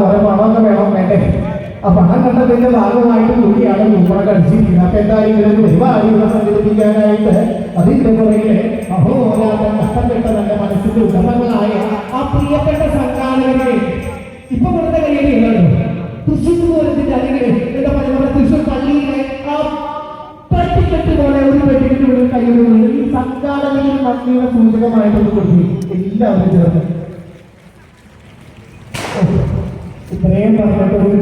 കുറെ പണമൊക്കെ വേണം വേണ്ടേ? ആ പണം കണ്ടതിന്റെ ഭാഗമായിട്ട് കൂടിയാണ് നമ്മളെ കഴിച്ചിരിക്കുന്നത്. അപ്പൊ എന്തായാലും ഇതിനൊരു പരിപാടി ഇവിടെ സംഘടിപ്പിക്കാനായിട്ട് അതിന്റെ പുറകില് അഹോരാത്രം കഷ്ടപ്പെട്ട നല്ല മനസ്സിന്റെ ഉടമകളായ ആ പ്രിയപ്പെട്ട സംഘാടകരെ ഇപ്പൊ കൊടുത്ത കയ്യിലുണ്ടല്ലോ. തൃശ്ശൂർ പൂരത്തിന്റെ അല്ലെങ്കിൽ എന്താ പറയുക, നമ്മുടെ തൃശ്ശൂർ പള്ളിയിലെ ആ പെട്ടിക്കെട്ട് പോലെ ഒരു പെട്ടിക്കെട്ട് കയ്യിലുള്ള ഈ സംഘാടകയിൽ നന്ദിയുടെ സൂചകമായിട്ടൊന്ന് കൊടുത്തു എല്ലാവരും ചേർന്ന്. ഇത്രയും പറഞ്ഞിട്ട് ഒരു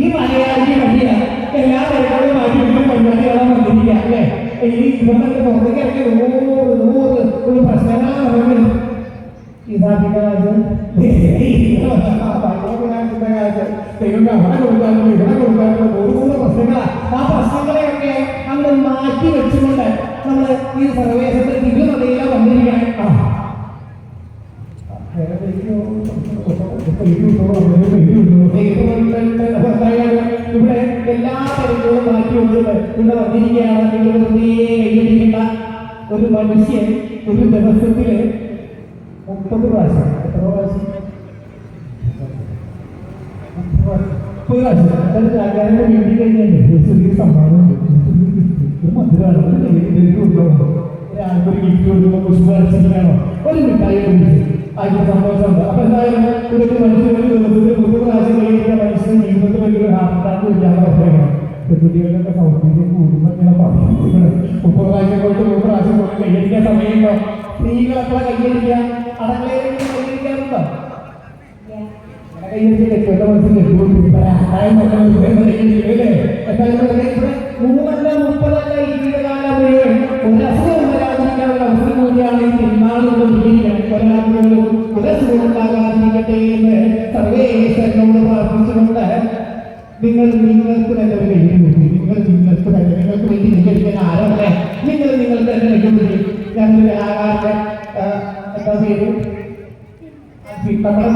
ഈ മലയാളി മടിയ എല്ലാ പരിപാടിയും മാറ്റി പരിപാടികളാണ് വന്നിരിക്കുക അല്ലേ? ഈ ഇവരുടെ പുറത്തേക്ക് ഒരു പ്രശ്നങ്ങളാണ് ഇതാക്കിന്റെ കാര്യം ദൈവം അവിടെ കൊടുക്കാനും ഇവിടെ കൊടുക്കാനും ഓരോ പ്രശ്നങ്ങളാണ്. ആ പ്രശ്നങ്ങളെയൊക്കെ നമ്മൾ മാറ്റി വെച്ചുകൊണ്ട് നമ്മൾ ഈ സർവേശ്വരത്തെ തിരുനദിയിലെ വന്നിരിക്കുകയാണ്. ഇവിടെ എല്ലാ തരങ്ങളും മാറ്റി വെച്ചത് ഇവിടെ വന്നിരിക്കുകയാണ്. നിങ്ങൾ വെറുതെ കൈയടിക്കേണ്ട. ഒരു മനുഷ്യൻ ഒരു ദിവസത്തില് 30 പ്രാവശ്യം, എത്ര പ്രാവശ്യം? 30 പ്രാവശ്യം ആൾക്കാരുടെ വീട്ടിൽ കഴിഞ്ഞാൽ ചെറിയ സമ്മാനം മധുരമാണ്. ഒരാൾക്കൊരു ഗിഫ്റ്റ് കൊടുക്കുമ്പോൾ പുഷ്പ അടിച്ചിട്ടാണോ ഒരു മിഠായി അതിന് സന്തോഷമുണ്ട്. അപ്പൊ എന്തായാലും ഇവിടുത്തെ മനുഷ്യൻ ഒരു ദിവസത്തിൽ 30 പ്രാവശ്യം കഴിയുന്ന മനുഷ്യൻ ജീവിതത്തിൽ വലിയൊരു ഹാർട്ട് അറ്റാക്ക് വയ്ക്കാതെ പറയുകയാണ്. പെൺകുട്ടികളുടെ സൗന്ദര്യം കൂടുമ്പോൾ ഇങ്ങനെ പറഞ്ഞു 30 പ്രാവശ്യം പോയിട്ട് 3 പ്രാവശ്യം പോയിട്ട് കൈയടിക്കാൻ സമയമുണ്ടോ? സ്ത്രീകളെപ്പോഴാ കൈയടിക്കാൻ? അടക്കളയിൽ കൈയടിക്കാറുണ്ടോ? കൈയടിച്ച് കെട്ടുള്ള മനസ്സിൽ കെട്ടുകൊണ്ടിരിക്കും. മൂന്നല്ല 30 ഈ ജീവിതകാലം മുഴുവൻ ഒരു അസുഖം വരാതിരിക്കാനുള്ള അവസരം കൂടിയാണ് ഈ പെരുന്നാളുകൾ ഉണ്ടാകാതിരിക്കട്ടെ എന്ന് സർവേശ്വരനോട് പ്രാർത്ഥിച്ചുകൊണ്ട് നിങ്ങൾക്ക് തന്നെ ഒരു കഴിയുന്നുണ്ട്. നിങ്ങൾക്ക് വേണ്ടി നിങ്ങളിക്കാൻ ആരല്ലേ? നിങ്ങൾക്ക് തന്നെ കഴിയുന്നുണ്ട്. ഞങ്ങളുടെ ആകാശ എന്താ പേര്? നമ്മുടെ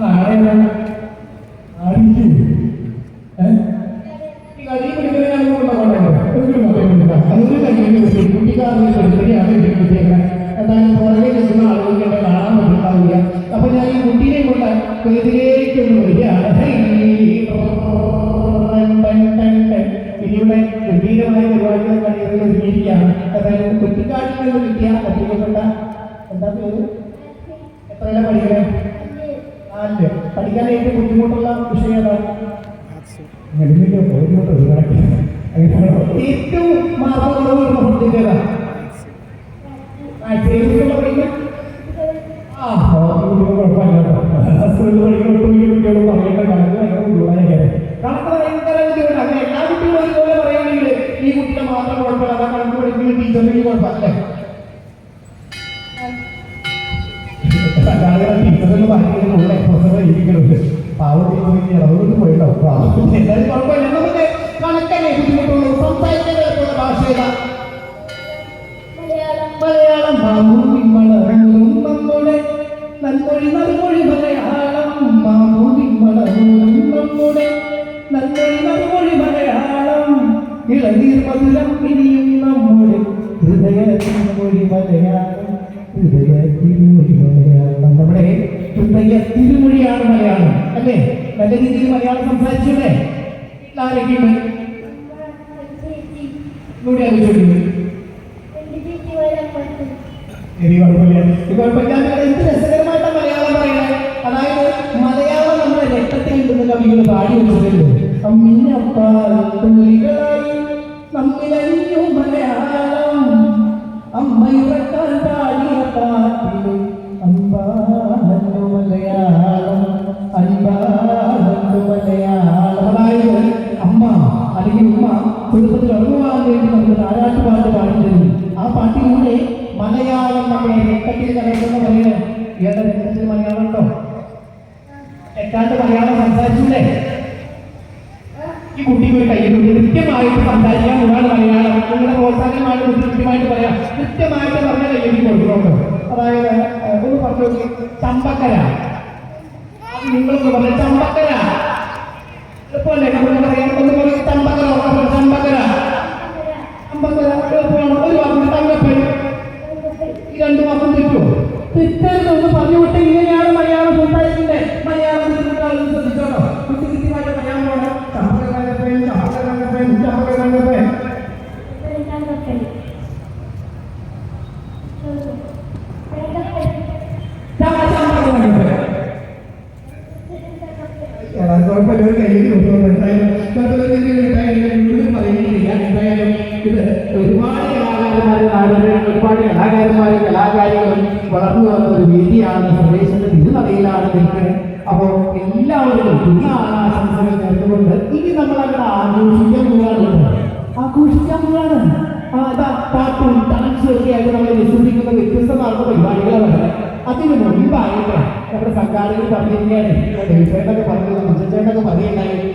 നാടേതാണ് എന്തായാലും പുറകെ നിൽക്കുന്ന ആളുകൾക്ക് കാണാൻ പറ്റുണ്ടാവില്ല. അപ്പൊ ഞാൻ ഈ കുട്ടീനെ കൊണ്ട് ഇതിലേക്കൊന്ന് വരികയാണ്. ഇനിയുടെ ഗംഭീരമായ പരിപാടികൾ കഴിയുന്നത് ഒരുങ്ങിയിരിക്കുകയാണ്. എന്തായാലും കുട്ടിക്കാട്ടിൽ നിന്ന് കിട്ടിയ പറ്റിക്കപ്പെട്ട എന്താ പേര്? എത്രയെല്ലാം പഠിക്കണേ? 4. പഠിക്കാൻ ഏറ്റവും ബുദ്ധിമുട്ടുള്ള വിഷയം ഏതാണ്? ഏറ്റവും മാർഗമുള്ള സബ്ജക്റ്റ് സ്കൂളിൽ പഠിക്കുന്ന കുട്ടികളും പറയേണ്ട കണക്ക് ഭയങ്കര ബുദ്ധിമുട്ട്. അങ്ങനെ എല്ലാ കുട്ടികളും ഒരുപോലെ പറയുകയാണെങ്കിൽ ഈ കുട്ടിയെ മാത്രം കുഴപ്പമില്ല, അതാ കണക്ക് പഠിക്കുന്ന ടീച്ചറിന് കുഴപ്പമില്ലേ? ടീച്ചറിന് ഭയങ്കര പ്രൊഫസർ ഇരിക്കുന്നുണ്ട്. പാവം ടീച്ചറിന് ഇളവൊന്നും പോയിട്ടുണ്ടാവും. എന്തായാലും കുഴപ്പമില്ല. നമുക്ക് കണക്കന്നെ ബുദ്ധിമുട്ടുള്ളൂ. സംസാരിക്കാൻ കേൾക്കുന്ന ഭാഷ ഏതാ? മലയാളം. മാമൂലി വളർന്നും നമ്മുടെ നന്മൊഴി നന്മൊഴി മലയാളം. മാമൂലി വളർന്നും നമ്മുടെ നന്മൊഴി നന്മൊഴി മലയാളം. ഇളനീർ മധുരം ഇനിയും നമ്മുടെ ഹൃദയ തിരുമൊഴി മലയാളം. ഹൃദയ തിരുമൊഴി മലയാളം. നമ്മുടെ ഹൃദയ തിരുമൊഴിയാണ് മലയാളം അല്ലേ? നല്ല രീതിയിൽ മലയാളം സംസാരിച്ചൂടെ? ആരെങ്കിലും ഇവിടെ ആലോചിച്ചു എന്ത് രസകരമായിട്ടാണ് മലയാളം പറയുന്നത്. അതായത് മലയാളം നമ്മുടെ രക്തത്തിൽ ഉണ്ടെന്ന് കവികൾ പാടി വെച്ചിട്ടുണ്ട്. അമ്മിഞ്ഞപ്പാളികളായി നമ്മിലഞ്ഞു മലയാളം. അമ്മയുറക്കാൻ പാടിയ പാട്ടില് അമ്പാനു മലയാളം. അൻപാനു മലയാളം. അതായത് അമ്മ അല്ലെങ്കിൽ ഉമ്മ കുടുംബത്തിൽ ഉറങ്ങുവാൻ വേണ്ടി നമുക്ക് താരാട്ടുപാട്ട് പാടിത്തരുന്നു. ആ പാട്ടിലൂടെ മലയാളം നമ്മുടെ രക്തത്തിൽ കലർത്തുന്ന പറയുന്നത്. ഇയാളുടെ രക്തത്തിൽ മലയാളം ഉണ്ടോ? തെറ്റാണ്ട് മലയാളം സംസാരിച്ചൂടെ? ഈ കുട്ടിക്ക് ഒരു കയ്യിലുണ്ട്. കൃത്യമായിട്ട് സംസാരിക്കാൻ ഒരുപാട് മലയാളം നിങ്ങളുടെ പ്രോത്സാഹനമായിട്ട് കൃത്യമായിട്ട് പറയാം. കൃത്യമായിട്ട് പറഞ്ഞ കയ്യിൽ കൊടുക്കുന്നുണ്ട്. അതായത് ഒന്ന് പറഞ്ഞു നോക്കി. ചമ്പക്കര. അത് നിങ്ങളൊന്ന് പറഞ്ഞ ചമ്പക്കര. എളുപ്പമല്ലേ നമ്മൾ പറയാൻ? ഒന്ന് പറയും ചമ്പക്കര. ചമ്പക്കര. ചമ്പക്കര എളുപ്പമാണ്. ഒരു വാക്ക് തങ്കപ്പൻ. തെറ്റെന്ന് പറഞ്ഞു വിട്ട് ഇങ്ങനെയാണ് മലയാളം സംസാരിക്കുന്നത്. മലയാളം ബുദ്ധിമുട്ടാണെന്ന് ശ്രദ്ധിച്ചോട്ടോ. കൃത്യമായിട്ട് മലയാളം വേണം. ചമ്പകരംഗപ്പൻ ചമ്പകരംഗപ്പൻ ചമ്പകരംഗപ്പൻ കുഴപ്പമില്ല. ഒരു കയ്യിൽ പറയുന്നില്ല. എന്തായാലും ഇത് ഒരുപാട് കലാകാരന്മാരും കലാകാരികളും വളർന്നു വന്ന ഒരു വേദിയാണ്. പ്രദേശത്തിന്റെ തിരുനടയിലാണ് നിൽക്കുന്നത്. അപ്പോൾ എല്ലാവരും ആശംസകൾ നേർന്നുകൊണ്ട് ഇനി നമ്മൾ അങ്ങനെ ആഘോഷിക്കാൻ പോവാണ്. പാട്ടും ഡാൻസും ഒക്കെ ആയിട്ട് നമ്മൾ വിശ്വസിക്കുന്ന വ്യത്യസ്തമാർന്ന പരിപാടികളാണ്. അതിന് മുൻപായിട്ട് നമ്മുടെ സംഘാടകർ പറഞ്ഞിരിക്കുകയാണ്. ചേട്ടനൊക്കെ പറഞ്ഞു, ചേട്ടനൊക്കെ പറയുണ്ടായി